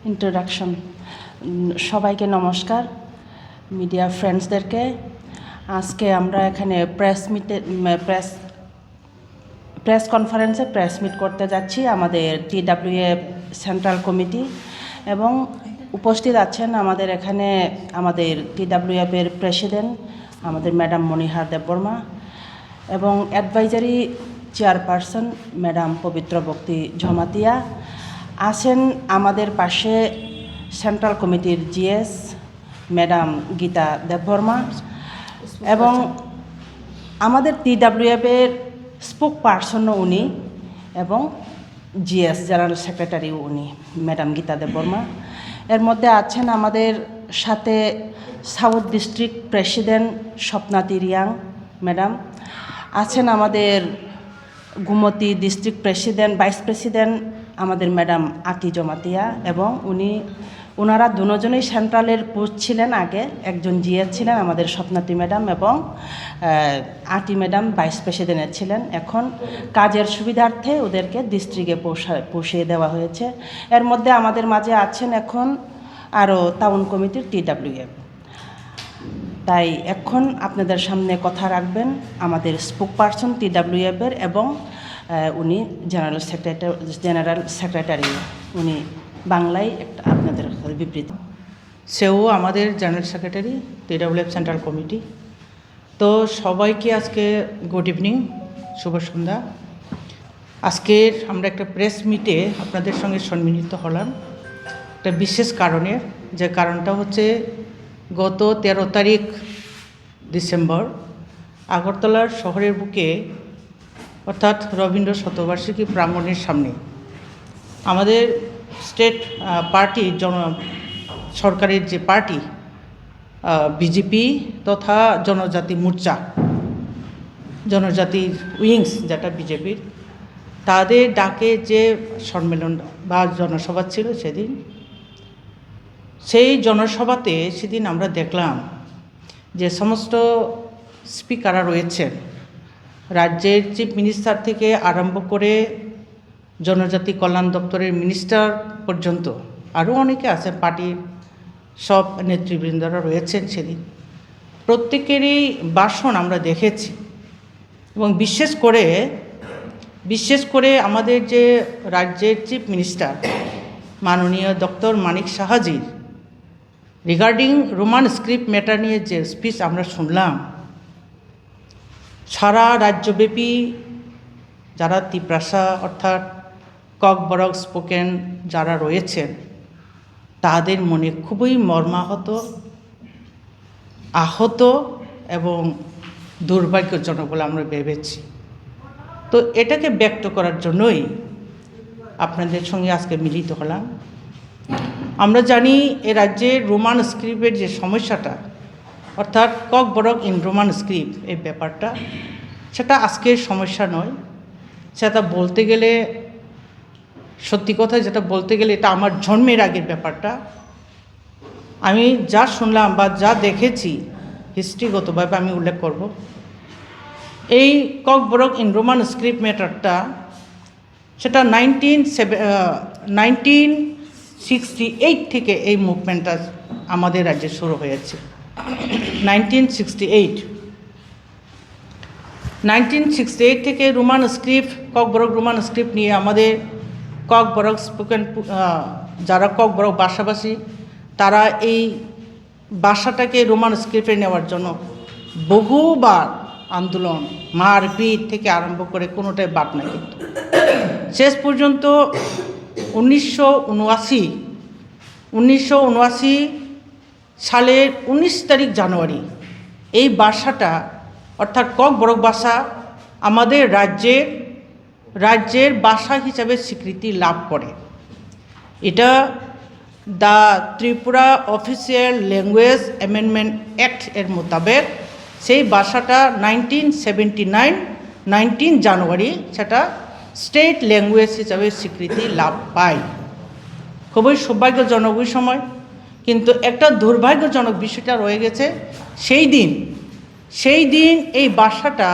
Introduction. সবাইকে নমস্কার, media ফ্রেন্ডসদেরকে। আজকে আমরা এখানে প্রেস কনফারেন্সে প্রেস মিট করতে যাচ্ছি আমাদের TWF সেন্ট্রাল কমিটি, এবং উপস্থিত আছেন আমাদের এখানে আমাদের TWF-এর প্রেসিডেন্ট আমাদের ম্যাডাম মণিহার দেববর্মা, এবং অ্যাডভাইজারি চেয়ারপারসন ম্যাডাম পবিত্র ভক্তি ঝমাতিয়া আছেন। আমাদের পাশে সেন্ট্রাল কমিটির GS ম্যাডাম গীতা দেববর্মা, এবং আমাদের TWF-এর স্পোক পার্সনও উনি, এবং GS জেনারেল সেক্রেটারিও উনি ম্যাডাম গীতা দেববর্মা। এর মধ্যে আছেন আমাদের সাথে south district president Swapnati Reang madam, আছেন আমাদের গুমতি ডিস্ট্রিক্ট ভাইস প্রেসিডেন্ট আমাদের ম্যাডাম আতি জমাতিয়া, এবং ওনারা দুজনেই সেন্ট্রালের পোস্ট ছিলেন আগে। একজন GS ছিলেন আমাদের স্বপ্নাতি ম্যাডাম, এবং আতি ম্যাডাম ভাইস প্রেসিডেন্টের ছিলেন। এখন কাজের সুবিধার্থে ওদেরকে ডিস্ট্রিক্টে পৌঁছিয়ে দেওয়া হয়েছে। এর মধ্যে আমাদের মাঝে আছেন এখন আরও টাউন কমিটির TWF। তাই এখন আপনাদের সামনে কথা রাখবেন আমাদের স্পোক পার্সন TWF-এর, এবং উনি জেনারেল সেক্রেটারি, উনি বাংলায় একটা আপনাদের বিবৃতি। সেও আমাদের general secretary TWF central committee. তো সবাইকে আজকে গুড ইভিনিং, শুভ সন্ধ্যা। আজকের আমরা একটা প্রেস মিটে আপনাদের সঙ্গে সম্মিলিত হলাম একটা বিশেষ কারণের, যে কারণটা হচ্ছে গত 13 তারিখ ডিসেম্বর আগরতলার শহরের বুকে, অর্থাৎ রবীন্দ্র শতবার্ষিকী প্রাঙ্গণের সামনে আমাদের স্টেট পার্টি সরকারের যে পার্টি বিজেপি তথা জনজাতি মোর্চা, জনজাতির উইংস যেটা বিজেপির, তাদের ডাকে যে সম্মেলন বা জনসভা ছিল সেদিন, সেই জনসভাতে সেদিন আমরা দেখলাম যে সমস্ত স্পিকাররা রয়েছেন, রাজ্যের চিফ মিনিস্টার থেকে আরম্ভ করে জনজাতি কল্যাণ দপ্তরের মিনিস্টার পর্যন্ত আরও অনেকে আছেন, পার্টির সব নেতৃবৃন্দরা রয়েছেন। সেদিন প্রত্যেকেরই ভাষণ আমরা দেখেছি, এবং বিশেষ করে আমাদের যে রাজ্যের চিফ মিনিস্টার মাননীয় ডক্টর মানিক সাহাজির রিগার্ডিং রোমান স্ক্রিপ্ট ম্যাটার নিয়ে যে স্পিচ আমরা শুনলাম, সারা রাজ্যব্যাপী যারা তিপ্রাসা অর্থাৎ ককবরক স্পোকেন যারা রয়েছেন, তাদের মনে খুবই মর্মাহত, আহত এবং দুর্ভাগ্যজনক বলে আমরা ভেবেছি। তো এটাকে ব্যক্ত করার জন্যই আপনাদের সঙ্গে আজকে মিলিত হলাম। আমরা জানি এ রাজ্যের রোমান স্ক্রিপ্টের যে সমস্যাটা, অর্থাৎ ককবরক ইন রোমান স্ক্রিপ্ট, এই ব্যাপারটা সেটা আজকের সমস্যা নয়। সেটা বলতে গেলে, সত্যি কথা যেটা বলতে গেলে, এটা আমার জন্মের আগের ব্যাপারটা। আমি যা শুনলাম বা যা দেখেছি হিস্ট্রিগতভাবে আমি উল্লেখ করব। এই ককবরক ইন রোমান স্ক্রিপ্ট ম্যাটারটা সেটা 1968 থেকে এই মুভমেন্টটা আমাদের রাজ্যে শুরু হয়েছে। 1968 থেকে Roman script, Kokborok Roman script নিয়ে আমাদের ককবরক স্পোকেন যারা ককবরক ভাষাভাষী, তারা এই ভাষাটাকে রোমান স্ক্রিপ্টে নেওয়ার জন্য বহুবার আন্দোলন, মারপিট থেকে আরম্ভ করে কোনোটাই বাদ নাই। কিন্তু শেষ পর্যন্ত 1979 সালের 19 তারিখ জানুয়ারি এই ভাষাটা, অর্থাৎ ককবরক ভাষা আমাদের রাজ্যের ভাষা হিসাবে স্বীকৃতি লাভ করে। এটা the Tripura official language amendment act এর মোতাবেক সেই ভাষাটা 1979 জানুয়ারি সেটা স্টেট ল্যাঙ্গুয়েজ হিসাবে স্বীকৃতি লাভ পায়। খুবই সৌভাগ্যজনক ওই সময়। কিন্তু একটা দুর্ভাগ্যজনক বিষয়টা রয়ে গেছে, সেই দিন এই ভাষাটা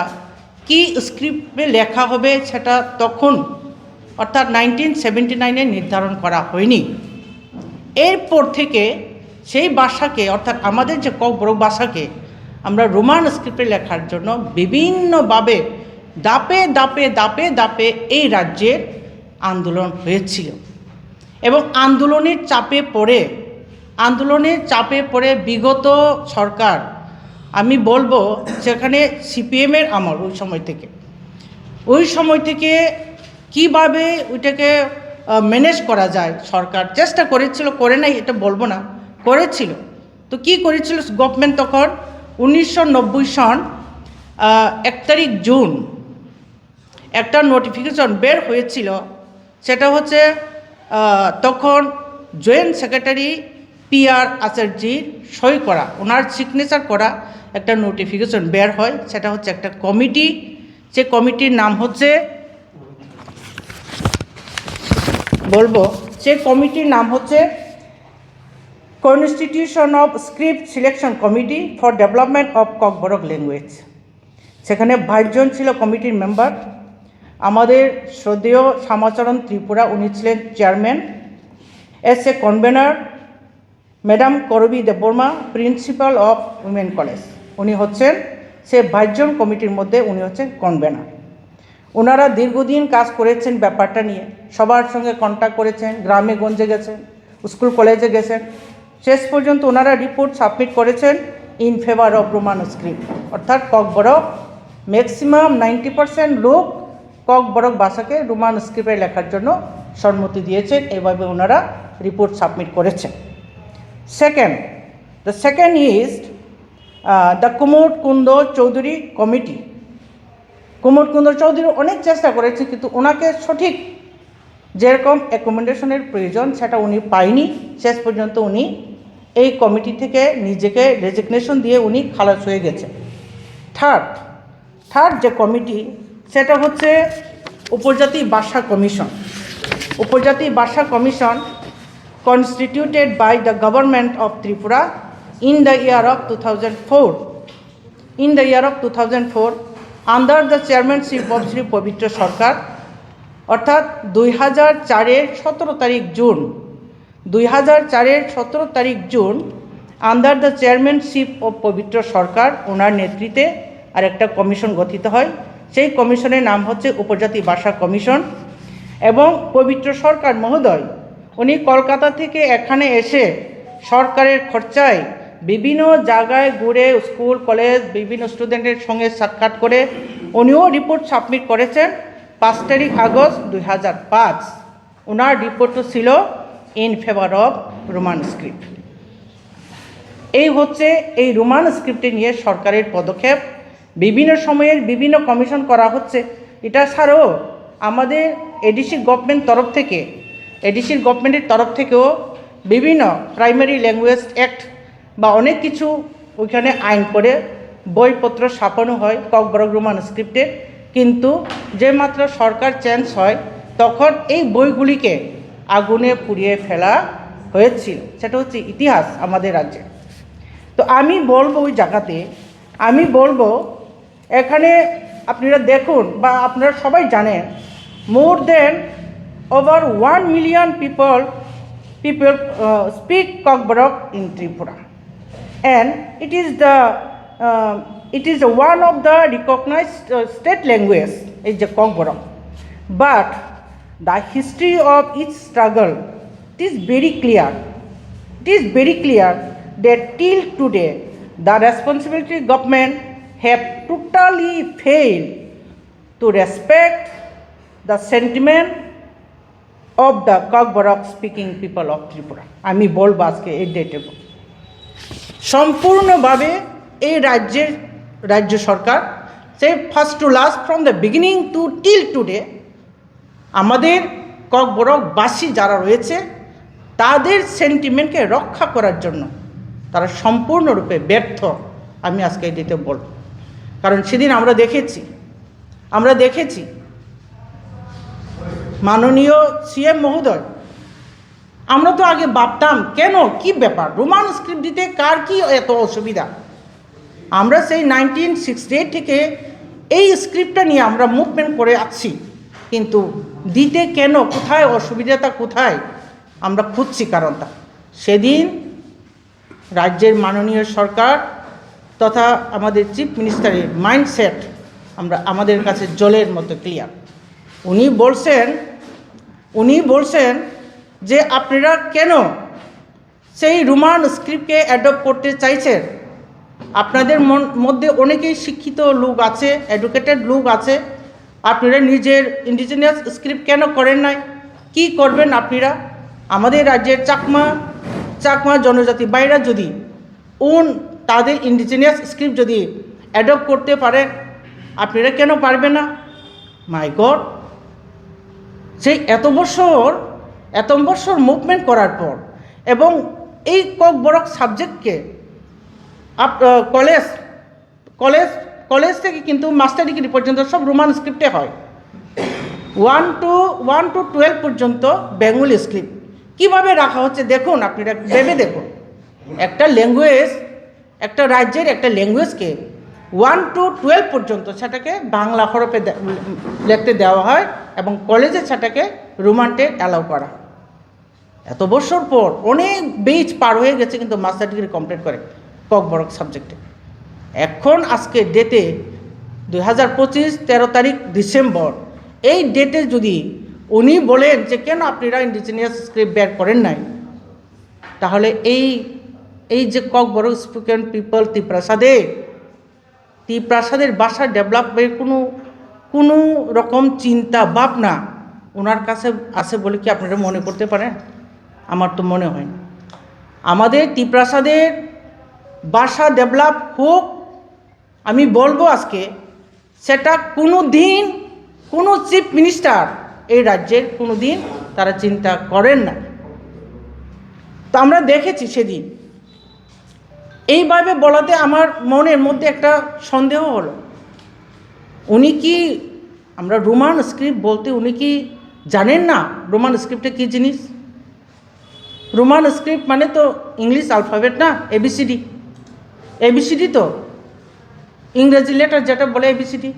কি স্ক্রিপ্টে লেখা হবে সেটা তখন, অর্থাৎ 1979 নির্ধারণ করা হয়নি। এরপর থেকে সেই ভাষাকে অর্থাৎ আমাদের যে ককবরক ভাষাকে আমরা রোমান স্ক্রিপ্টে লেখার জন্য বিভিন্নভাবে দাপে দাপে দাপে দাপে এই রাজ্যের আন্দোলন হয়েছিল এবং আন্দোলনের চাপে পড়ে বিগত সরকার, আমি বলবো সেখানে সিপিএমের আমল ওই সময় থেকে কিভাবে ওইটাকে ম্যানেজ করা যায় সরকার চেষ্টা করেছিল, করে নাই এটা বলবো না, করেছিল। তো কি করেছিল গভর্নমেন্ট তখন 1990 সন 1 তারিখ জুন একটা নোটিফিকেশন বের হয়েছিল, সেটা হচ্ছে তখন জয়েন্ট সেক্রেটারি PR আচার্যির সই করা, ওনার সিগনেচার করা একটা নোটিফিকেশন বের হয়। সেটা হচ্ছে একটা কমিটি, যে কমিটির নাম হচ্ছে constitution of script selection committee for development of Kokborok language. সেখানে 22 জন ছিল কমিটির মেম্বার। আমাদের শ্রদ্ধেয় শ্যামাচরণ ত্রিপুরা, উনি ছিলেন chairman. S A convener madam Karabi Debbarma, principal of women college, উনি হচ্ছেন সে 22 জন কমিটির মধ্যে উনি হচ্ছেন কনভেনার। ওনারা দীর্ঘদিন কাজ করেছেন ব্যাপারটা নিয়ে, সবার সঙ্গে কন্ট্যাক্ট করেছেন, গ্রামে গঞ্জে গেছেন, স্কুল কলেজে গেছেন। শেষ পর্যন্ত ওনারা রিপোর্ট সাবমিট করেছেন in favour of Roman script, অর্থাৎ ককবরক ম্যাক্সিমাম 90% লোক ককবরক ভাষাকে রোমান স্ক্রিপ্টে লেখার জন্য সম্মতি দিয়েছেন। এইভাবে ওনারা রিপোর্ট সাবমিট করেছেন। The second is the Kumud Kunda Chowdhury committee. Kumud Kunda Chowdhury অনেক চেষ্টা করেছে, কিন্তু ওনাকে সঠিক যেরকম অ্যাকোমোডেশনের প্রয়োজন সেটা উনি পায়নি। শেষ পর্যন্ত উনি এই কমিটি থেকে নিজেকে রেজিগনেশন দিয়ে উনি খালাস হয়ে গেছে। থার্ড যে কমিটি সেটা হচ্ছে উপজাতি ভাষা commission constituted by the government of Tripura in the year of 2004 under the chairmanship of Sri Pavitra Sarkar, অর্থাৎ 2004-এর 17 তারিখ June under the chairmanship of পবিত্র সরকার, ওনার নেতৃত্বে আরেকটা কমিশন গঠিত হয়। সেই কমিশনের নাম হচ্ছে উপজাতি ভাষা কমিশন। এবং পবিত্র সরকার মহোদয় উনি কলকাতা থেকে এখানে এসে সরকারের খরচায় বিভিন্ন জায়গায় ঘুরে স্কুল কলেজ বিভিন্ন স্টুডেন্টের সঙ্গে সাক্ষাৎ করে উনিও রিপোর্ট সাবমিট করেছেন 5 তারিখ আগস্ট 2005। ওনার রিপোর্টও ছিল in favour of Roman script. এই হচ্ছে এই রোমান স্ক্রিপ্টে নিয়ে সরকারের পদক্ষেপ। বিভিন্ন সময়ের বিভিন্ন কমিশন করা হচ্ছে। এটা ছাড়াও আমাদের এডিসি গভর্নমেন্টের তরফ থেকেও বিভিন্ন প্রাইমারি ল্যাঙ্গুয়েজ অ্যাক্ট বা অনেক কিছু ওইখানে আইন করে বইপত্র ছাপানো হয় ককবরক রোমান স্ক্রিপ্টে। কিন্তু যে মাত্র সরকার চেঞ্জ হয় তখন এই বইগুলিকে আগুনে পুড়িয়ে ফেলা হয়েছিল। সেটা হচ্ছে ইতিহাস আমাদের রাজ্যে। তো আমি বলবো ওই জায়গাতে এখানে আপনারা দেখুন বা আপনারা সবাই জানেন, মোর দেন over 1 million people speak Kokborok in Tripura, and it is one of the recognized state language is the Kokborok. But the history of its struggle is very clear. That till today the responsibility government have totally failed to respect the sentiment of the Kokborok speaking people of Tripura. আমি বলবো আজকে এই ডেটে সম্পূর্ণভাবে এই রাজ্য সরকার সে first to last from the beginning to till today আমাদের ককবরকবাসী যারা রয়েছে তাদের সেন্টিমেন্টকে রক্ষা করার জন্য তারা সম্পূর্ণরূপে ব্যর্থ। আমি আজকে এই ডেটে বলব, কারণ সেদিন আমরা দেখেছি মাননীয় সিএম মহোদয়, আমরা তো আগে ভাবতাম কেন কি ব্যাপার রোমান স্ক্রিপ্ট দিতে কার কি এত অসুবিধা। আমরা সেই 1968 থেকে এই স্ক্রিপ্টটা নিয়ে আমরা মুভমেন্ট করে আসছি, কিন্তু দিতে কেন, কোথায় অসুবিধাটা কোথায় আমরা খুঁজছি কারণটা। সেদিন রাজ্যের মাননীয় সরকার তথা আমাদের চিফ মিনিস্টারের মাইন্ডসেট আমাদের কাছে জলের মতো ক্লিয়ার। উনি বলছেন যে আপনারা কেন সেই রোমান স্ক্রিপ্টকে অ্যাডপ্ট করতে চাইছেন। আপনাদের মধ্যে অনেকেই শিক্ষিত লোক আছে, এডুকেটেড লোক আছে, আপনারা নিজের ইন্ডিজিনিয়াস স্ক্রিপ্ট কেন করেন নাই? কি করবেন আপনারা? আমাদের রাজ্যের চাকমা জনজাতি বাইরা যদি তাদের ইন্ডিজিনিয়াস স্ক্রিপ্ট যদি অ্যাডপ্ট করতে পারে, আপনারা কেন পারবেন না? মাই গড, সেই এত বছর মুভমেন্ট করার পর এবং এই ককবরক সাবজেক্টকে কলেজ থেকে কিন্তু মাস্টার ডিগ্রি পর্যন্ত সব রোমান স্ক্রিপ্টে হয়। 1 to 12 পর্যন্ত বেঙ্গলি স্ক্রিপ্ট কীভাবে রাখা হচ্ছে দেখুন, আপনারা ভেবে দেখুন। একটা রাজ্যের একটা ল্যাঙ্গুয়েজকে 1 to 12 পর্যন্ত সেটাকে বাংলা হরফে লিখতে দেওয়া হয় এবং কলেজে সেটাকে রোমানটে অ্যালাউ করা হয়। এত বছর পর অনেক বেচ পার হয়ে গেছে কিন্তু মাস্টার ডিগ্রি কমপ্লিট করে ককবরক সাবজেক্টে। এখন আজকে ডেটে 2025 13 তারিখ ডিসেম্বর, এই ডেটে যদি উনি বলেন যে কেন আপনারা ইন্ডিজিনিয়াস স্ক্রিপ্ট বের করেন নাই, তাহলে এই যে ককবরক স্পোকেন পিপল ত্রিপ্রাসাদের ভাষা ডেভেলপের কোনো রকম চিন্তা ভাবনা ওনার কাছে আছে বলে কি আপনারা মনে করতে পারেন? আমার তো মনে হয় না। আমাদের ত্রিপ্রাসাদের ভাষা ডেভেলপ হোক, আমি বলবো আজকে সেটা কোনো চিফ মিনিস্টার এই রাজ্যের কোনো দিন তারা চিন্তা করেন না। তো আমরা দেখেছি সেদিন এইভাবে বলাতে আমার মনের মধ্যে একটা সন্দেহ হলো, উনি কি আমরা রোমান স্ক্রিপ্ট বলতে উনি কি জানেন না রোমান স্ক্রিপ্টে কী জিনিস? রোমান স্ক্রিপ্ট মানে তো ইংলিশ অ্যালফাবেট না, এবিসিডি তো ইংরেজি লেটার যেটা বলে এবিসিডি,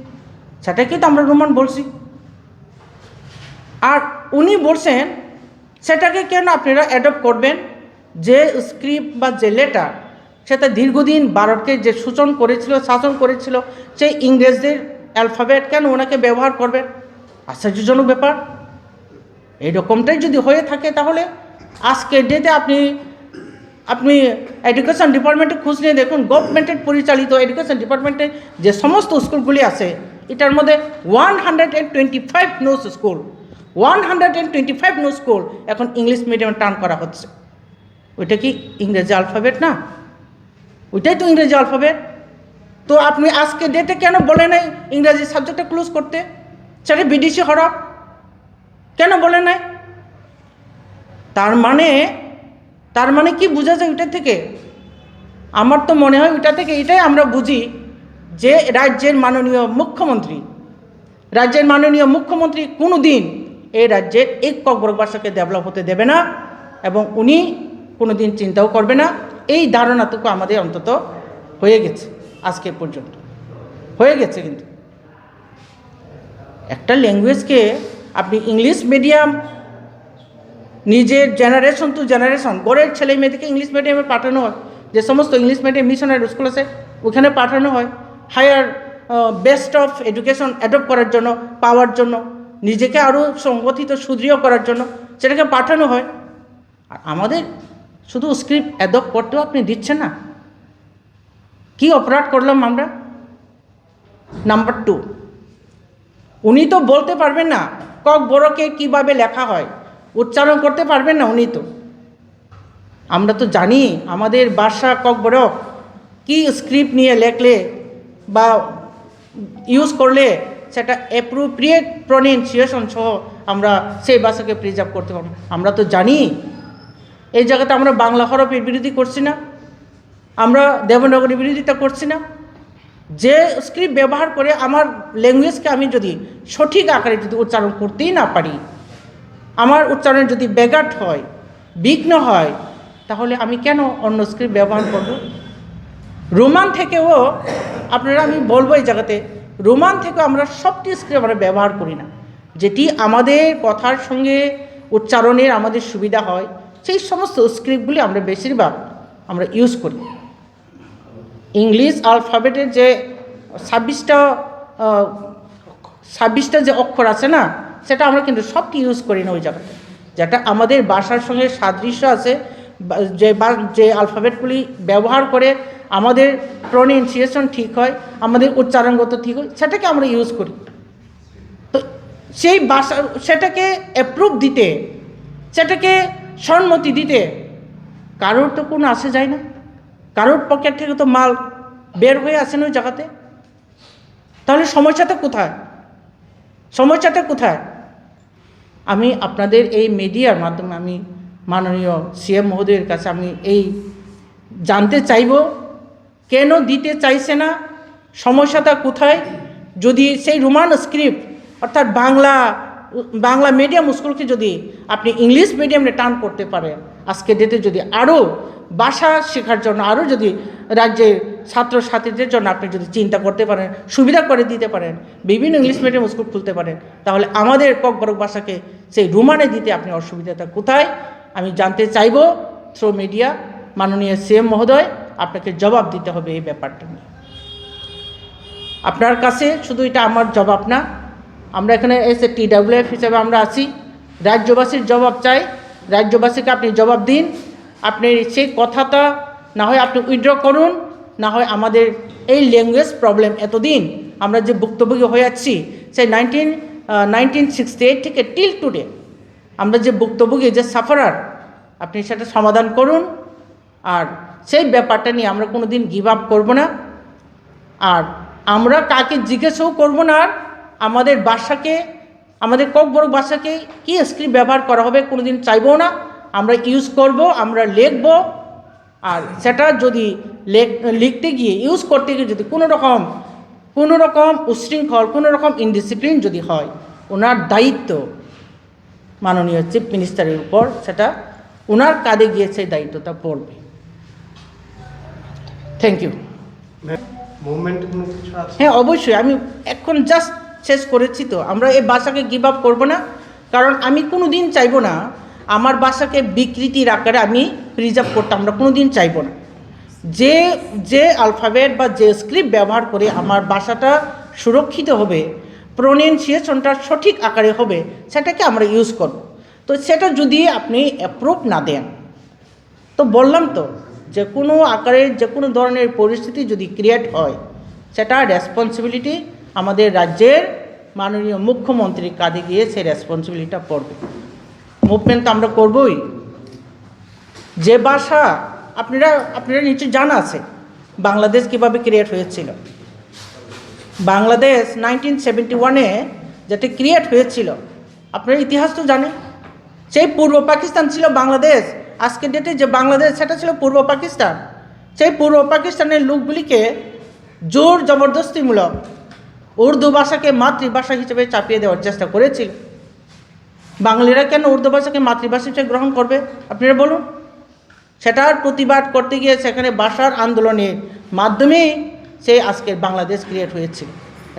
সেটাকেই তো আমরা রোমান বলছি। আর উনি বলছেন সেটাকে কেন আপনারা অ্যাডপ্ট করবেন? যে স্ক্রিপ্ট বা যে লেটার সেটা দীর্ঘদিন ভারতকে যে শাসন করেছিল সেই ইংরেজদের অ্যালফাবেট কেন ওনাকে ব্যবহার করবেন? আশ্চর্যজনক ব্যাপার। এইরকমটাই যদি হয়ে থাকে তাহলে আজকের ডেটে আপনি এডুকেশন ডিপার্টমেন্টে খোঁজ নিয়ে দেখুন, গভর্নমেন্টের পরিচালিত এডুকেশন ডিপার্টমেন্টে যে সমস্ত স্কুলগুলি আছে এটার মধ্যে 125 নিউ স্কুল এখন ইংলিশ মিডিয়ামে টার্ন করা হচ্ছে। ওইটা কি ইংরেজি অ্যালফাবেট না? ওইটাই তো ইংরেজি অ্যালফাবেট। তো আপনি আজকে ডেটে কেন বলে নাই ইংরেজি সাবজেক্টটা ক্লোজ করতে? সেটা বিদেশি হরফ কেন বলে নাই? তার মানে কি বোঝা যায় ওইটা থেকে? আমার তো মনে হয় ওইটা থেকে এটাই আমরা বুঝি যে রাজ্যের মাননীয় মুখ্যমন্ত্রী কোনো দিন এই রাজ্যের এই ককবরক ভাষাকে ডেভেলপ হতে দেবে না এবং উনি কোনো দিন চিন্তাও করবে না। এই ধারণাটুকু আমাদের অন্তত হয়ে গেছে, আজকে পর্যন্ত হয়ে গেছে। কিন্তু একটা ল্যাঙ্গুয়েজকে আপনি ইংলিশ মিডিয়াম নিজের জেনারেশন টু জেনারেশন গড়ের ছেলে মেয়েদেরকে ইংলিশ মিডিয়ামে পাঠানো হয়, যে সমস্ত ইংলিশ মিডিয়াম মিশনারি স্কুল আছে ওখানে পাঠানো হয় higher best of education adopt করার জন্য, পাওয়ার জন্য, নিজেকে আরও সংগঠিত সুদৃঢ় করার জন্য সেটাকে পাঠানো হয়। আর আমাদের শুধু স্ক্রিপ্ট অ্যাডপ্ট করতেও আপনি দিচ্ছেন না। কি অপরাধ করলাম আমরা? নাম্বার 2, উনি তো বলতে পারবেন না ককবরকে কীভাবে লেখা হয়, উচ্চারণ করতে পারবেন না উনি তো। আমরা তো জানি আমাদের ভাষা ককবরক কি স্ক্রিপ্ট নিয়ে লেখলে বা ইউজ করলে সেটা অ্যাপ্রোপ্রিয়েট প্রনাউন্সিয়েশন সহ আমরা সেই ভাষাকে প্রিজার্ভ করতে পারবো। আমরা তো জানি। এই জায়গাতে আমরা বাংলা হরফের বিরোধী করছি না, আমরা দেবনাগরীর বিরোধিতা করছি না। যে স্ক্রিপ্ট ব্যবহার করে আমার ল্যাঙ্গুয়েজকে আমি যদি সঠিক আকারে যদি উচ্চারণ করতেই না পারি, আমার উচ্চারণ যদি ব্যাঘাত হয়, বিঘ্ন হয়, তাহলে আমি কেন অন্য স্ক্রিপ্ট ব্যবহার করব? রোমান থেকেও আপনারা, আমি বলবো এই জায়গাতে, রোমান থেকেও আমরা সবটি স্ক্রিপ্ট আমরা ব্যবহার করি না। যেটি আমাদের কথার সঙ্গে উচ্চারণের আমাদের সুবিধা হয় সেই সমস্ত স্ক্রিপ্টগুলি আমরা বেশিরভাগ আমরা ইউজ করি। ইংলিশ আলফাবেটের যে 26টা যে অক্ষর আছে না, সেটা আমরা কিন্তু সবটি ইউজ করি না ওই জায়গাতে, যেটা আমাদের ভাষার সঙ্গে সাদৃশ্য আছে, যে আলফাবেটগুলি ব্যবহার করে আমাদের প্রনাউন্সিয়েশন ঠিক হয়, আমাদের উচ্চারণগত ঠিক হয়, সেটাকে আমরা ইউজ করি। তো সেই ভাষা সেটাকে অ্যাপ্রুভ দিতে, সেটাকে সম্মতি দিতে কারোর তো কোনো আসে যায় না, কারোর পকেট থেকে তো মাল বের হয়ে আসে না ওই জায়গাতে। তাহলে সমস্যাটা কোথায়? সমস্যাটা কোথায়? আমি আপনাদের এই মিডিয়ার মাধ্যমে আমি মাননীয় সিএম মহোদয়ের কাছে আমি এই জানতে চাইব, কেন দিতে চাইছে না, সমস্যাটা কোথায়? যদি সেই রোমান স্ক্রিপ্ট অর্থাৎ বাংলা মিডিয়াম স্কুলকে যদি আপনি ইংলিশ মিডিয়ামে টার্ন করতে পারেন, আজকে ডেটে যদি আরও ভাষা শেখার জন্য আরও যদি রাজ্যের ছাত্রছাত্রীদের জন্য আপনি যদি চিন্তা করতে পারেন, সুবিধা করে দিতে পারেন, বিভিন্ন ইংলিশ মিডিয়াম স্কুল খুলতে পারেন, তাহলে আমাদের ককবরক ভাষাকে সেই রোমানে দিতে আপনি অসুবিধাটা কোথায়? আমি জানতে চাইব থ্রু মিডিয়া। মাননীয় সিএম মহোদয়, আপনাকে জবাব দিতে হবে এই ব্যাপারটা নিয়ে। আপনার কাছে শুধু এটা আমার জবাব না, আমরা এখানে এসে TWF হিসেবে আমরা আছি, রাজ্যবাসীর জবাব চাই। রাজ্যবাসীকে আপনি জবাব দিন। আপনি সেই কথাটা না হয় আপনি উইথড্র করুন, না হয় আমাদের এই ল্যাঙ্গুয়েজ প্রবলেম এতদিন আমরা যে ভুক্তভোগী হয়ে যাচ্ছি, সেই 1968 থেকে টিল টুডে আমরা যে ভুক্তভোগী, যে সাফারার, আপনি সেটা সমাধান করুন। আর সেই ব্যাপারটা নিয়ে আমরা কোনো দিন গিভ আপ করবো না, আর আমরা কাকে জিজ্ঞেসও করবো না। আর আমাদের ভাষাকে, আমাদের ককবরক ভাষাকে কী স্ক্রিপ্ট ব্যবহার করা হবে কোনো দিন চাইবো না। আমরা ইউজ করব, আমরা লিখব। আর সেটা যদি লিখতে গিয়ে, ইউজ করতে গিয়ে যদি কোনো রকম উশৃঙ্খল, কোনো রকম ইনডিসিপ্লিন যদি হয়, ওনার দায়িত্ব মাননীয় চিফ মিনিস্টারের উপর, সেটা ওনার কাঁধে গিয়ে সেই দায়িত্বটা পড়বে। Thank you. হ্যাঁ, অবশ্যই। আমি এখন জাস্ট শেষ করেছি তো, আমরা এই ভাষাকে গিভ আপ করবো না, কারণ আমি কোনো দিন চাইবো না আমার ভাষাকে বিকৃতির আকারে আমি প্রিজার্ভ করতে, আমরা কোনো দিন চাইবো না। যে আলফাবেট বা যে স্ক্রিপ্ট ব্যবহার করে আমার ভাষাটা সুরক্ষিত হবে, প্রনাউন্সিয়েশনটা সঠিক আকারে হবে, সেটাকে আমরা ইউজ করব। তো সেটা যদি আপনি অ্যাপ্রুভ না দেন, তো বললাম তো, যে কোনো আকারে যে কোনো ধরনের পরিস্থিতি যদি ক্রিয়েট হয়, সেটা রেসপন্সিবিলিটি আমাদের রাজ্যের মাননীয় মুখ্যমন্ত্রীর কাঁধে গিয়ে সেই রেসপন্সিবিলিটিটা পড়বে। মুভমেন্ট তো আমরা করবই। যে ভাষা আপনারা নিশ্চয়ই জানা আছে বাংলাদেশ কীভাবে ক্রিয়েট হয়েছিল। বাংলাদেশ 1971-এ যেটা ক্রিয়েট হয়েছিল, আপনারা ইতিহাস তো জানেন। সেই পূর্ব পাকিস্তান ছিল বাংলাদেশ। আজকের ডেটে যে বাংলাদেশ, সেটা ছিল পূর্ব পাকিস্তান। সেই পূর্ব পাকিস্তানের লোকগুলিকে জোর জবরদস্তিমূলক উর্দু ভাষাকে মাতৃভাষা হিসেবে চাপিয়ে দেওয়ার চেষ্টা করেছিল। বাঙালিরা কেন উর্দু ভাষাকে মাতৃভাষা হিসেবে গ্রহণ করবে আপনারা বলুন? সেটার প্রতিবাদ করতে গিয়ে সেখানে ভাষার আন্দোলনের মাধ্যমে সেই আজকের বাংলাদেশ ক্রিয়েট হয়েছিল।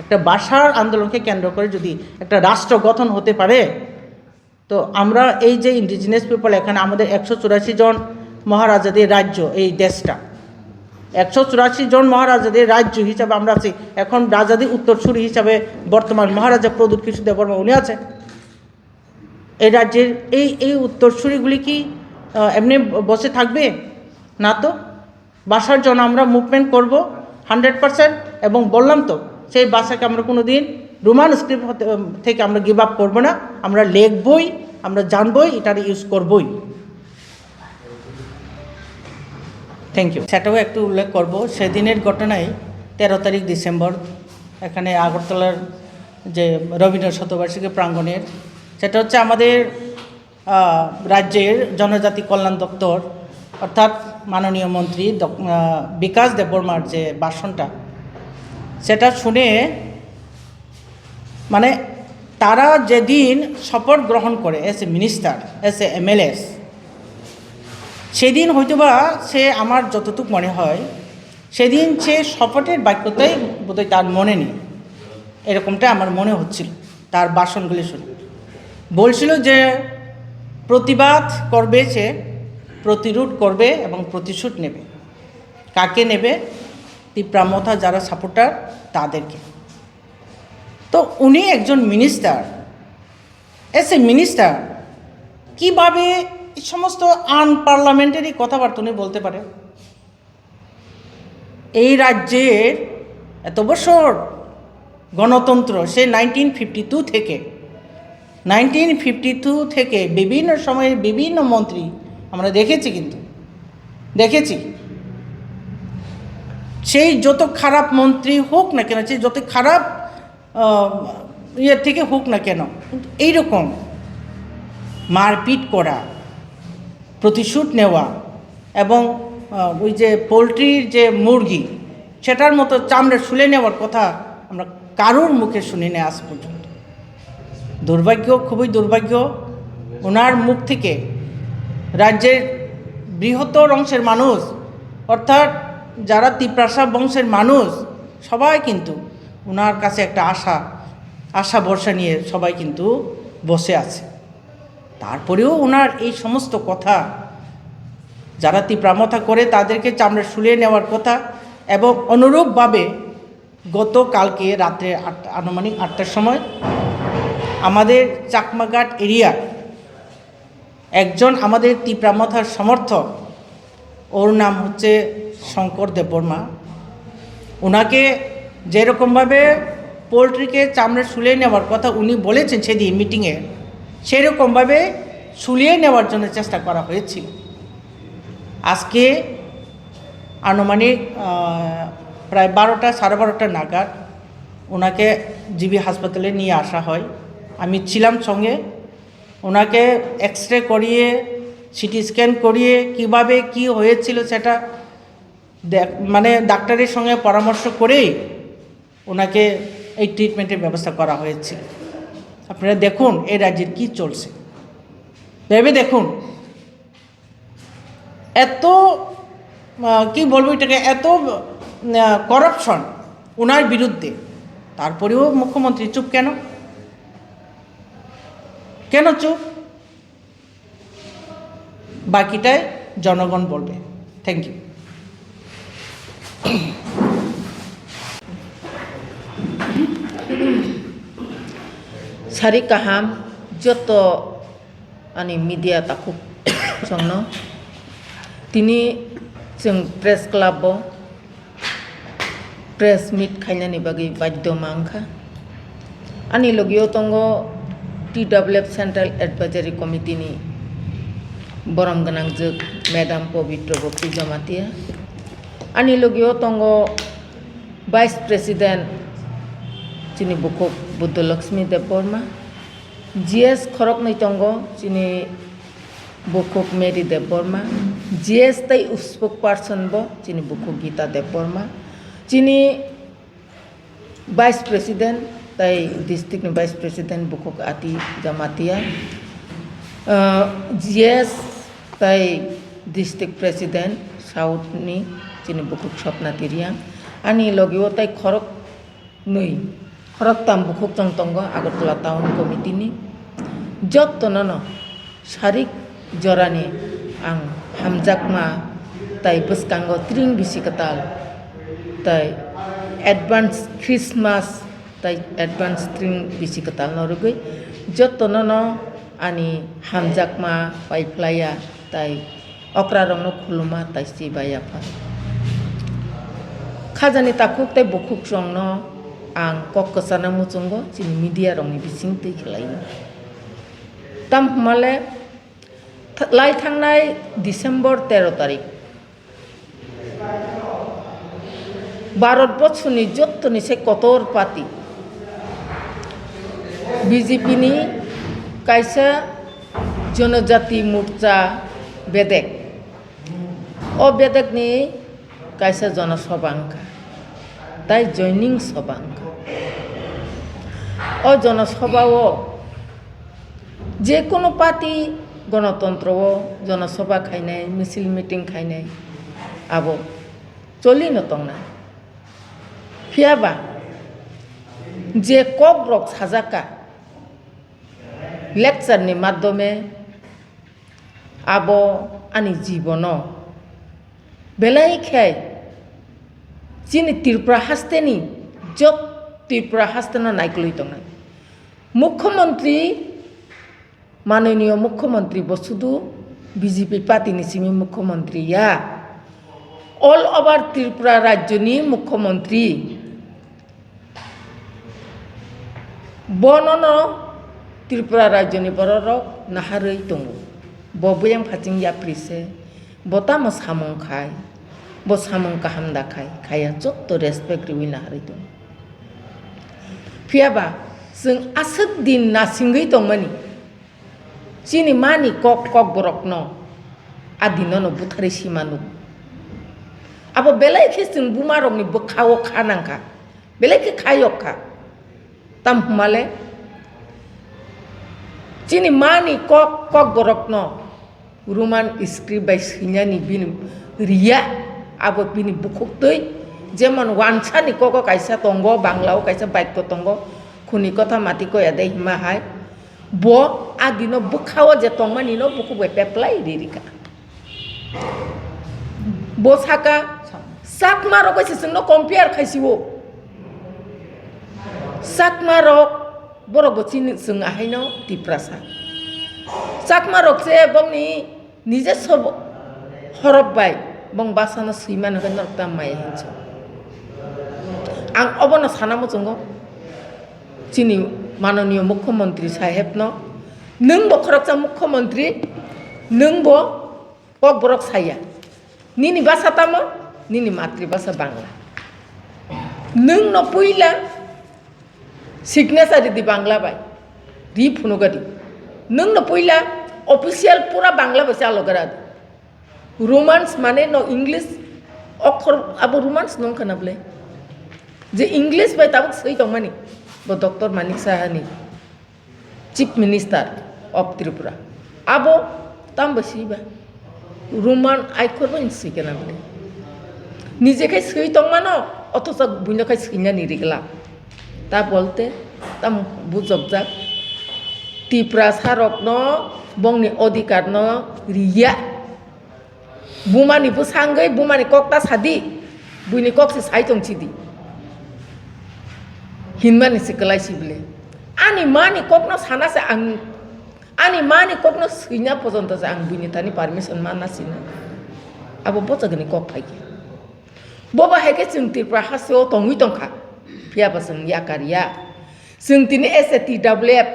একটা ভাষার আন্দোলনকে কেন্দ্র করে যদি একটা রাষ্ট্র গঠন হতে পারে, তো আমরা এই যে ইন্ডিজিনাস পিপল, এখানে আমাদের 184 জন মহারাজাদের রাজ্য, এই দেশটা 184 জন মহারাজাদের রাজ্য হিসাবে আমরা আছি। এখন রাজাদের উত্তরসূরি হিসাবে বর্তমান মহারাজা প্রদ্যুৎ কিশোর দেববর্মা উনি আছে। এই রাজ্যের এই উত্তরসূরিগুলি কি এমনি বসে থাকবে? না তো। ভাষার জন্য আমরা মুভমেন্ট করব 100%। এবং বললাম তো, সেই ভাষাকে আমরা কোনো দিন রোমান স্ক্রিপ্ট থেকে আমরা গিভ আপ করবো না। আমরা লিখবই, আমরা জানবই, এটার ইউজ করবই। Thank you. সেটাও একটু উল্লেখ করব। সেদিনের ঘটনায় 13 তারিখ ডিসেম্বর এখানে আগরতলার যে রবীন্দ্র শতবার্ষিকী প্রাঙ্গণের, সেটা হচ্ছে আমাদের রাজ্যের জনজাতি কল্যাণ দপ্তর অর্থাৎ মাননীয় মন্ত্রী বিকাশ দেববর্মার যে ভাষণটা, সেটা শুনে মানে তারা যেদিন শপথ গ্রহণ করে S a minister, S A MLS, সেদিন হয়তোবা সে, আমার যতটুকু মনে হয়, সেদিন সে শপথের বাক্যটাই বোধহয় তার মনে নেই, এরকমটা আমার মনে হচ্ছিল তার ভাষণগুলি শুনে। বলছিল যে প্রতিবাদ করবে সে প্রতিরোধ করবে এবং প্রতিশোধ নেবে। কাকে নেবে? তিপ্রামথা যারা সাপোর্টার তাদেরকে। তো উনি একজন মিনিস্টার, এস এ মিনিস্টার কীভাবে এই সমস্ত আনপার্লামেন্টারি কথাবার্তা উনি বলতে পারে? এই রাজ্যের এত বছর গণতন্ত্র, সে 1952 থেকে বিভিন্ন সময়ে বিভিন্ন মন্ত্রী আমরা দেখেছি, কিন্তু দেখেছি সেই যত খারাপ মন্ত্রী হোক না কেন, সেই যত খারাপ ইয়ের থেকে হোক না কেন, কিন্তু এইরকম মারপিট করা, প্রতিশোধ নেওয়া এবং ওই যে পোলট্রির যে মুরগি সেটার মতো চামড়া শুলে নেওয়ার কথা আমরা কারোর মুখে শুনি না আজ পর্যন্ত। দুর্ভাগ্য, খুবই দুর্ভাগ্য। ওনার মুখ থেকে রাজ্যের বৃহত্তর অংশের মানুষ, অর্থাৎ যারা তিপ্রাসা বংশের মানুষ, সবাই কিন্তু ওনার কাছে একটা আশা ভরসা নিয়ে সবাই কিন্তু বসে আছে। তারপরেও ওনার এই সমস্ত কথা, যারা তিপ্রামথা করে তাদেরকে চামড়া শুলিয়ে নেওয়ার কথা, এবং অনুরূপভাবে গতকালকে রাত্রে আনুমানিক 8টার সময় আমাদের চাকমাঘাট এরিয়া একজন আমাদের তিপ্রামথার সমর্থক, ওর নাম হচ্ছে শঙ্কর দেববর্মা, ওনাকে যেরকমভাবে পোলট্রিকে চামড়া শুলিয়ে নেওয়ার কথা উনি বলেছেন সেদিন মিটিংয়ে, সেরকমভাবে শুলিয়ে নেওয়ার জন্য চেষ্টা করা হয়েছিল। আজকে আনুমানিক প্রায় 12টা সাড়ে 12টা নাগাদ ওনাকে জিবি হাসপাতালে নিয়ে আসা হয়। আমি ছিলাম সঙ্গে। ওনাকে এক্স-রে করিয়ে, সিটি স্ক্যান করিয়ে কীভাবে কি হয়েছিল সেটা মানে ডাক্তারের সঙ্গে পরামর্শ করেই ওনাকে এই ট্রিটমেন্টের ব্যবস্থা করা হয়েছিল। আপনারা দেখুন এই রাজ্যের কী চলছে, ভেবে দেখুন। এত কি বলবো এটাকে, এত করাপশন ওনার বিরুদ্ধে, তারপরেও মুখ্যমন্ত্রী চুপ কেন? কেন চুপ? বাকিটাই জনগণ বলবে। Thank you. Sari kaham joto ani media takuk songno tini jeng press club bo press meet khainani bagi badyo mangkha ani logio tongo TWF Central Advisory Committee ni borom ganang jek Madam Pavitra Bokti Jamatia ani logio tongo Vice President chini bukuk Buddha Lakshmi Deborma, GS Khorok Naitongo, chini bukuk Mary Deborma, GS tai spokesperson bo, chini bukuk Gita Deborma, chini Vice President tai District Vice President bukuk Ati Jamatia, GS tai District President South ni chini bukuk Swapna Tiriang, ani logio tai Khorok Nui. Khorok tam bukuk tong tongo Agartala Town Committee ni jot tonono sarik jorani ang hamjakma tai buskango tring bisikatal tai advance Christmas tai advance tring bisikatal norugui jot tonono ani hamjakma paiplaya tai okrarongno khuluma tai sibaya pa khajani takuk tai bukuk songno ang kok kesana mucunggo chini media rongni bising tei khlaio tam male lai thangnai December 13 tarik Bharatborshoni jottoni se kotor pati BJP ni kaisa Janojati Morcha bedek o bedek ni kaisa Janasabha tai joining Sabangka o Janasabha যে কোনো party গণতন্ত্র জনসভা খাইনাই মিছিল meeting খাইনাই আবো চলি নতং না ফিয়াবা যে cock rock সাজাকা লেকচারনি মাধ্যমে abo ani jibono belai khai chini Tripura hasteni job Tripura hastena naikloi tongnai মুখ্যমন্ত্রী মাননীয় মুখ্যমন্ত্রী বসুধু বিজেপি পার্টি নিসিমি মুখ্যমন্ত্রী ইয়া অল ওভার ত্রিপুরা রাজ্যনি মুখ্যমন্ত্রী বনন ত্রিপুরা রাজ্যনি বররক নাহারই দङ ববয়াং ফাচিং याप्रिसे বতাম সামং খাই ব সামং কাহাম দাখাই খায়া যত রেসপেক্ট রিউই নাহারই দङ फियाबा जों आसोक दिन नासिंगै दंमोन चिनि मानि कक कक बरकनो आदिनो बुथारै सिमानु आबो बेलायखे जों बुमारकनि बोखाव खानांखा बेलायखे खायखा ताम हुमाले चिनि मानि कक कक बरकनो रुमान स्क्रिप्ट बाय सिन्यानि बिनि रिया आबो बिनि बुखुक्तै जेमन वानसानि कक कायसा दंगो बांलाव कायसा बाक्य दंगो खुनि कथा माति कया दे हिमा हाय बो आदिनो बुखाव जे तंमानिनो बुखु बेपेप्लाय रिरिका बो साका साक मारो कइसे जोंनो कम्पेयार खायसिवो साक मारो बरो बचिनि जों आहायनो तिप्रासा साक मारो जे बंनि निजे सब हरब बाय बं बासानो सैमानो नरता माय हिंसो आं अबनो सानामो जोंगो चिनी माननीय मुख्यमंत्री साहेब न नों बखरकसा मुख्यमंत्री नों बो बरक साया निनि भाषा तामो निनि मातृभाषा बांला नों न पुइला सिग्नेचर दि बांला बाय रि फुनुगदि नों न पुइला ऑफिशियल पूरा बांला भाषा लगरा रोमांस माने न इंग्लिश अक्षर अब रोमांस नं खनाबले जे इंग्लिश बाय ताबक सै दंमानि बो doctor Manik Sahani chief minister of Tripura आबो ताम बसीबा रोमान आइखर बन सिकेना बले निजे खाय सै दंमानो अथच बुइनो खाय सैना निरिगला ता बोलते ताम बुजब जा त्रिपुरा सारक न बंनि अधिकार न रिया बुमानि बुसांगै बुमानि कक्ता सादि बुइनि कक्से साइतों चिदि हिनमानि सिकलाय सिबले आनि मानि ककनो सानासे आं आनि मानि ककनो सैना पर्यन्त जे आं बुइनि तानि परमिशन मानासिना आबो बचगनि कक फाइके बबा हायके जों त्रिपुरा हासेव दङै दंखा फियाबा जों याकारिया जों दिनै SATWF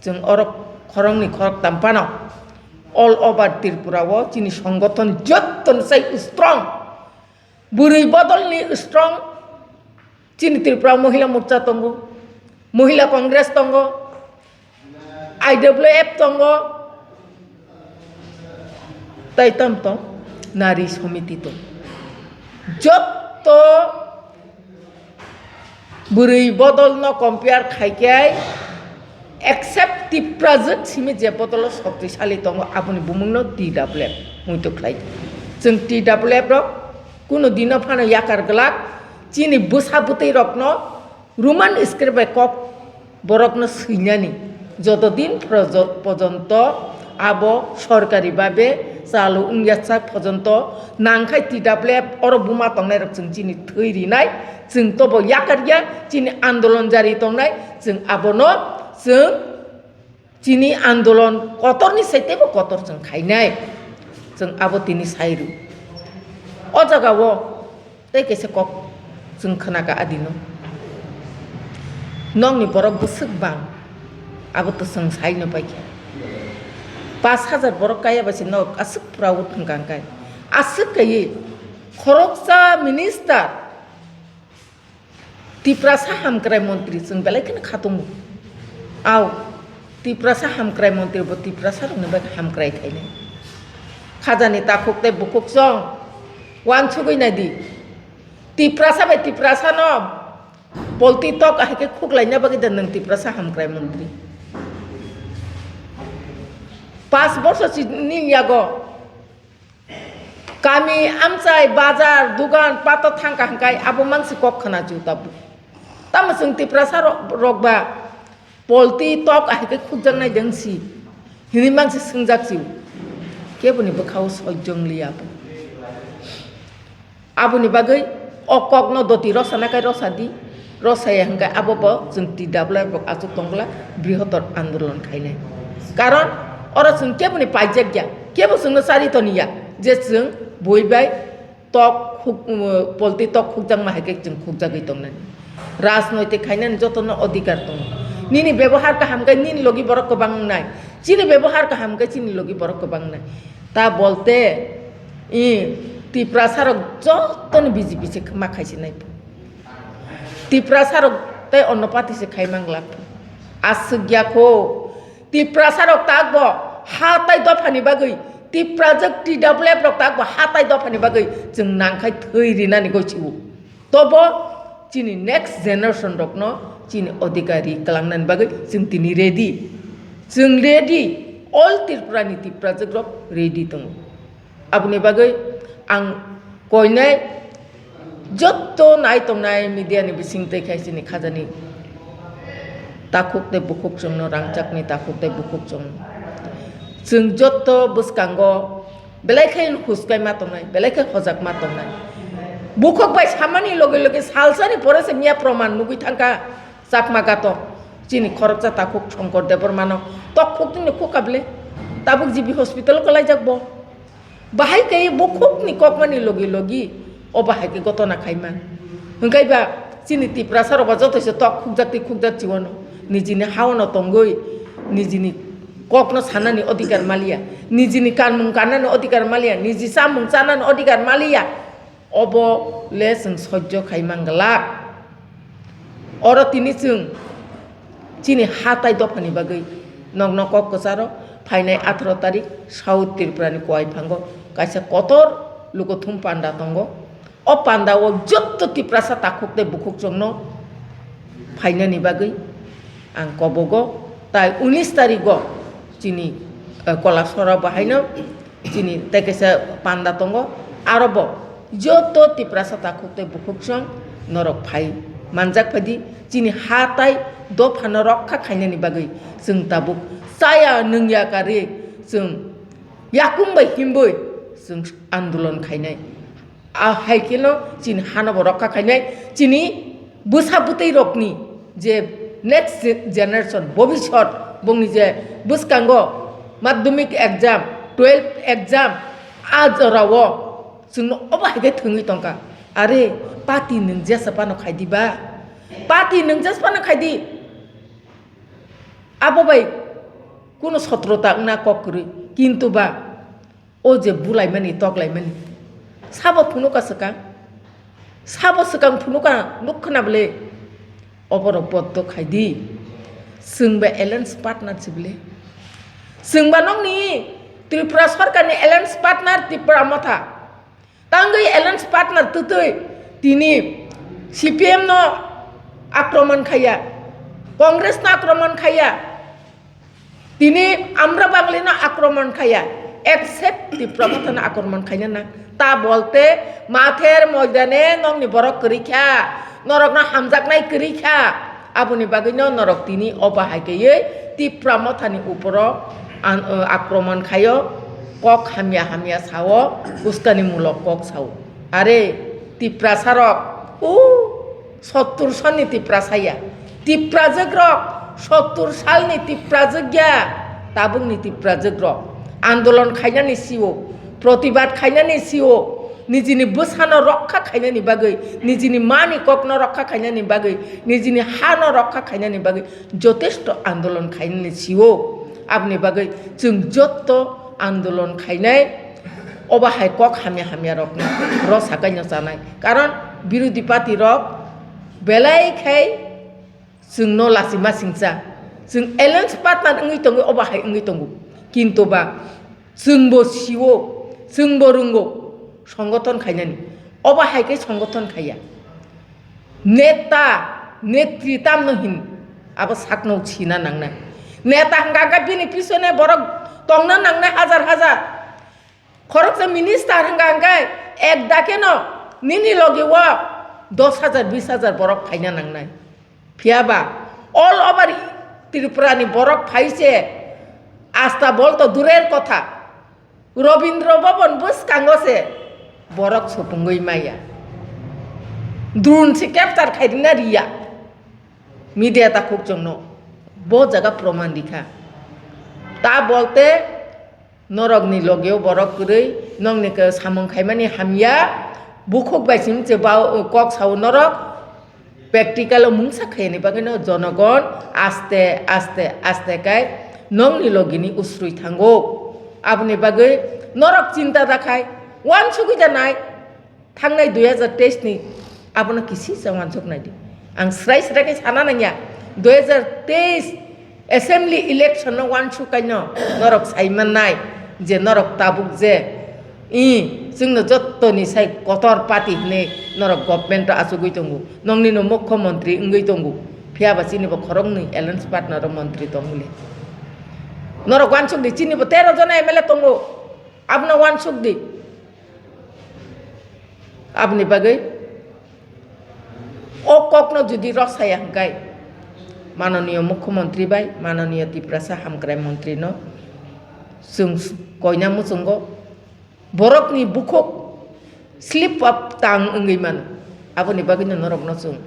जों अरक खरंनि खरक ताम्पानाव अल ओभार त्रिपुराव चिनि संगठन जत्तन साइ स्ट्रं बुरै बदलनि स्ट्रं चिनी त्रिपुरा महिला मोर्चा दंगो महिला कांग्रेस दंगो IWF दंगो तैतम तो नारी समिति तो जत्त बुरै बदल न कम्पेयार खायकाय एक्सेप्ट त्रिपुरा जत सिमे जे बदल शक्तिशाली दंगो आबुनि बुमुंनो TWF मुइतो खाय जों TWF र कुनो दिन फानो याकार गलाक चिनी बुसा बुतै रकनो रोमान स्क्रिप्ट कक बरकनो सैनानि যতদিন পর্যন্ত আবো সরকারি ভাবে চালু উংয়াসা পর্যন্ত নাংখাই TWF অর বুমা তংনাই রকম চিনি থৈরিনাই जों तब याकारिया चिनी आंदोलन जारी तंनाय जों आबोनो जों चिनी आंदोलन कतरनि साइतेबो कतर जों खायनाय जों आबो तिनि साइरु अ जागावो तै केसे कक जों खोनागा आदिनो नंनि बरक बुसुक बां आबो तो जों साइनो पाइखे 5000 बरक काया बासि न आसुक फ्राउ थंगांगाय आसुक गयै खरकसा मिनिस्टार त्रिपुरासा हामक्राय मन्त्री जों बेलायखौनो खादोंमोन आव त्रिपुरासा हामक्राय मन्त्री बो त्रिपुरासा रंनो हामक्राय खायनो खाजानि ताखुकते बुकुकजों वान सुगैनायदि त्रिपुरासा बाय त्रिपुरासा न पलति तक आहाके खुगलायना बागै दोन त्रिपुरासा हामक्राय मन्त्री 5 बर्षनि यागो गामि आमचाय बाजार दुकान पाता थांका हांकाय आबो मानसि कक खाना जुताबु ताम जों त्रिपुरासा रगबा पलति तक आहाके खुगजांनाय दोंसि हिनि मानसि सोंजाकजिउ কেবনি বখাও সহ্যং লিয়াবো aboni bagai okok no doti rosa nakai rosa di rosa yang hangkai abobo जों TWF bok asuk tongla bৃহত্তর আন্দোলন খাইনাই কারণ ওরা जों কেবনি পাইজাক গিয়া কেবো जोंनो सारितनिया जे जों बयबाय तक पलति तक खुगजां माहाके जों खुगजागै तंनाय राजनैतिक खाइनान जतनो अधिकार दं निनि व्यवहार का हामगाय निनि लगी बरक गोबां नाय चिनि व्यवहार का हामगाय चिनि लगी बरक गोबां नाय ता बोलते इ तिप्रा सारक जतन बीजेपी से माखाइसे नाय तिप्रा सारक तै अन्न पार्टी से खाइमांगला आसग्याखौ तिप्रा सारक तागबो हाताय दफानि बागै तिप्रा जक TWF रक तागबो हाताय दफानि बागै जों नांखाय थैरिनानै गयथिबो तबो चिनि नेक्स्ट जेनारेशन रकनो चिनि अधिकारी कलांनानै बागै जों दिनै रेडी जों रेडी अल त्रिपुरानि तिप्रा जक रक रेडी दङ आबुनि बागै आं कयनाय जत्तो नाय तंनाय मिडियानि बिसिंतै खायसिनि खाजानि ताखुकते बुकुक जोंनो रांचाकनि ताखुकते बुकुक जों जों जत्तो बुसकांगो बेलायखाय हुसकाय मा तंनाय बेलायखाय हजाक मा तंनाय बुकुक बाय सामानि लगे लगे सालसानि परेसे मिया प्रमाण नुगै थांका जाकमा गातो चिनि खरकजा ताखुक शंकर देवर मानो तखुकनि खुकाबले ताबुक जिबि हस्पिटाल कलाय जाकबो बाहाय कई बुकुकनि ककमानि लगे लगे ओ बाहाय के गतना खाइमा हंगायबा चिनि तिप्रा सारबा जतैसे तक खुगजाक जिवनो निजिनि हावनो तंगै निजिनि ककनो सानानि अधिकार मालिया निजिनि कानमुं कानानि अधिकार मालिया निजि सामुं चानानि अधिकार मालिया अब ले जों सह्य खाइमांगला अर तिनि जों चिनि हाताय दफानि बागै नग्न कक कसारो फाइनाय 18 तारिख साउथ त्रिपुरानि कोआइफांगो काइसा कतर लुगोथुम पान्डा तंगो ओ पान्डा ओ जत्तो तिप्रासा ताखुकते बुकुक जोंनो फाइनानि बागै आं कबगो ताइ 19 तारिखो चिनि कलासरा बाहायनो चिनि तेकेसा पान्डा तंगो आरोबो जत्तो तिप्रासा ताखुकते बुकुक जों नरक फाइ मानजाक फादि चिनि हाताय दफानो रक्षा खाइनानि बागै जों ताबुक साया नोंया कारि जों याकुमबै हिमबै जों आन्दोलन खाइनाय हाइकेनो चिनि हानबो रक्षा खाइनाय चिनि बुसाबुतै रकनि जे नेक्स्ट जेनारेशन भबिष्यत बुंनि जे बुसकांगो माध्यमिक एग्जाम 12 एग्जाम आजरावो जोंनो अबाहायगे थोङै तंका आरे पार्टी नों जेसापानो खाइदिबा पार्टी नों जेसापानो खाइदि आबोबाय কোনো সত্রতা না ককরি কিন্তু বা ও যে বুলাইমানি তকলাইমানি সাবো ফুনুকা সকাং ফুনুকা নুখনা বলে অপর পদ্ম খাইদি जोंबा एलायन्स पार्टनारशिप बले जोंबा नंनि त्रिपुरा सरकारनि एलायन्स पार्टनार त्रिपुरा मथा तांगै एलायन्स पार्टनार तै तिनि CPM नो आक्रमण खाया कांग्रेस ना आक्रमण खाया तिनी आम्रा बांगली ना आक्रमण खाया एक्सेप्ट त्रिपुरा मथा ना आक्रमण खाया ना ता बोलते माथेर मैदाने नंनि बरक करिखा नरक ना हामजाकनाय करिखा आबुनि बागैनो नरक तिनि अबाहायगैयै त्रिपुरा मथानि उपरो आक्रमण खायो कक हामिया हामिया सावो उस्कानि मुलक कक सावो आरे त्रिपुरा सारक 70 सननि त्रिपुरा साया त्रिपुरा जग्रक 70 सालनि त्रिपुरा जग्या ताबुंनि त्रिपुरा जग्रक आन्दोलन खायनानि सिओ प्रतिबाद खायनानि सिओ निजिनि बोसानो रक्षा खायनानि बागै निजिनि मानि ककनो रक्षा खायनानि बागै निजिनि हानो रक्षा खायनानि बागै जथेष्ट आन्दोलन खायनानि सिओ आबनि बागै जों जत्त आन्दोलन खायनाय अबाहाय कक हामिया हामिया रक रसाकायनो जानाय कारण बिरोधी पार्टी रक बेलायखाय जोंनो लासिमा सिंसा जों एलायन्स पार्टनार ओङै दङ अबाहाय ओङै दङ किन्तु बा जोंबो सिओ जोंबो रोंगौ संगठन खायनानि अबाहायके संगठन खाया नेता नेतृत्व नहिन अब साकनौ छिना नांनाय नेता हंगागा बिनि पिछने बरक तंना नांनाय हजार हजार खरकसे मिनिस्टार हंगांगाय एक दाकेनो निनि लगे व 10,000 20,000 बरक फाइना नांनाय फियाबा ऑल ओवर त्रिपुरानि बरक फाइसे आस्था बोल तो दूरेर कथा Robindra Bhavan boskango se borok sopungoi maya drone se capture khaidina ria media ta khuk jongno bo jaga proman dikha ta bolte norok ni logeo borok kurei nong ni ke samong khaimani hamya bukhok baisim je ba kok saw norok practical mungsa khaini bagino jonogon aste aste aste kai nong ni logini usrui thango abni bagai norok cinta rakhai wan sugi janai thangnai 2023 ni abno kisi sawan sok nai di ang srai srai kai sana nanya 2023 assembly election no wan su kai no norok saiman nai je norok tabuk je जोंनो जत्तनि साइ Qatar party ने नरक government आसुगै दंगु नंनि no मुख्यमंत्री इंगै दंगु फियाबासिनिबो खरंनि Allianz partner मंत्री दंगुले नरक वानसुक दि चिनिबो 13 जना MLA दंगु आपनो वानसुक दि आपनि बागै ओ ककनो जुदि रसाया हंगाय माननीय मुख्यमंत्री बाय माननीय तिप्रासा हामग्राय मंत्री नो जों कयना मुसुंगो borok ni bukhok slip up tang engaiman aboni bagino norok no sung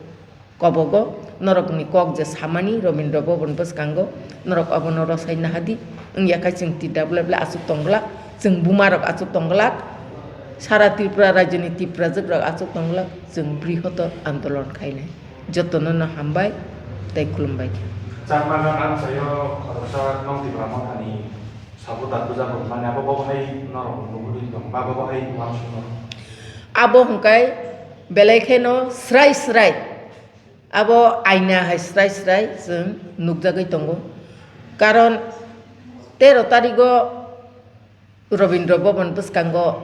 kobogo norok ni kok je samani Robindra Bhavan boskango norok abono rosai nahadi engya kai sing TWL asuk tonglak sing bumarok asuk tonglak sara Tripura rajyoni Tripura jogrok asuk tonglak sing brihotor andolon khainai jotono no hambai tai khulumbai Jamana kan saya khorsa nong Tripura mani sabutan puja mana apa hai norok nuguri dong apa hai langsung abo hungkai belaikeno srai srai abo aina hai srai srai जों nukjagai tongo karon 13 tarigo Robindra Bhavan boskango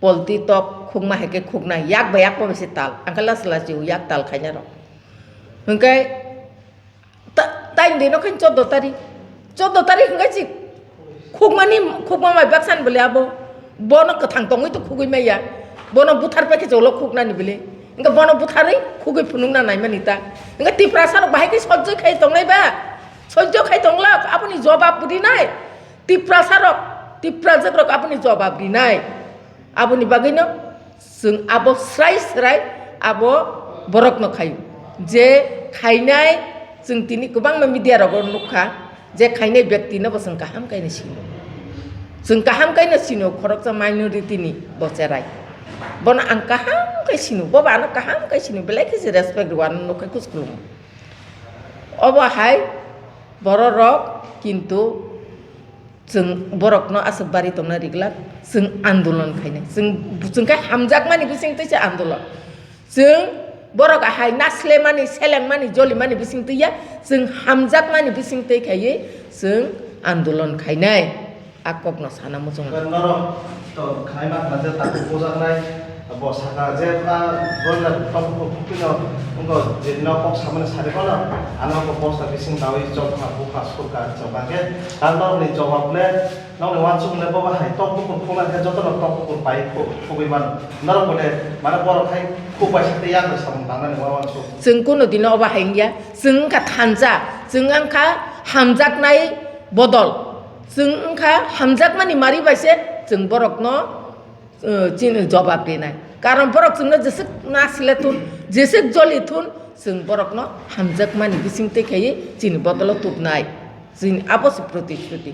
polti top khungma heke khugna yak ba yak pa besi tal angkala selasi yak tal khanya ro hungkai time dino kan 14 tarik hungkai sik khugma mai baksan bole abo bono kathang tongoi to khugui maya bono buthar pe ke jolo khugna ni bele inga bono buthari khugui phunung na nai manita inga tiprasar bahai ke sojjo khai tongnai ba sojjo khai tongla apuni jawab budi nai tiprasar apuni jawab di nai apuni bagino जों abo srai srai abo borok no khai je khainai जों tini kubang media ro nukha je khainai byakti no bosang kaham kaina sino जों kaham kaina sino khoroksa minority ni bocerai bon ang kaham kai sino bo bana kaham kai sino belai ki respect wan no kai kuskulum oba hai bororok kintu जों borok no asuk bari tongna riglak जों आंदोलन खाइनाय जों kai hamjak mani bising tise आंदोलन जों borok hai nasle mani seleng mani joli mani bising tiya जों hamjak mani bising tei khaye जों आंदोलन खाइनाय akok no sana mujung norok to khaima khade ta pojanai bo saka je bolla top pupino ungo je no kok samane sare kono ana ko posta bising dawi job ma bu khas ko ka job age tanor ni jawab le no le wan sung le bo hai top pu phuma ke joto no top pu pai ko man norok bole mana borok hai ku pai sakte ya ko sam tangna ni wan sung जों kuno dino ba haingya जों ka thanja जों angka hamjak nai bodol जों angka hamjak mani mari baise जों borok no jin jawab dinai karon borok जोंनो जेसे नासले थुन जेसे जलि थुन जों borok no hamjak mani bising te khaye jin bodolo tupnai jin abos प्रतिश्रुति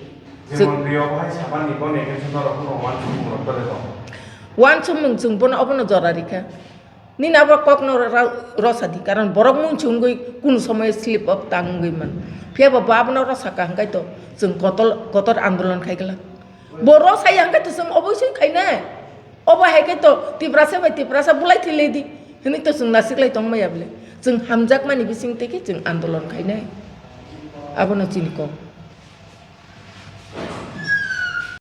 जेमन रियो भाई साबान निको नेके सुनर को wan sung ro tole dong wan sumung जों bono obono jorarika nin abo kokno rosadi karon borok mung chungoi kun সময় slip up tangoi man pheba babno rosaka hangkai to जों kotor आंदोलन खाइगला boro sai hangkai to जों obosoi खाइना oba heke to tiprasa bulai thiledi hini to जों nasiklai tongmaya bele जों hamjak mani bising teke जों आंदोलन खाइना abono chiniko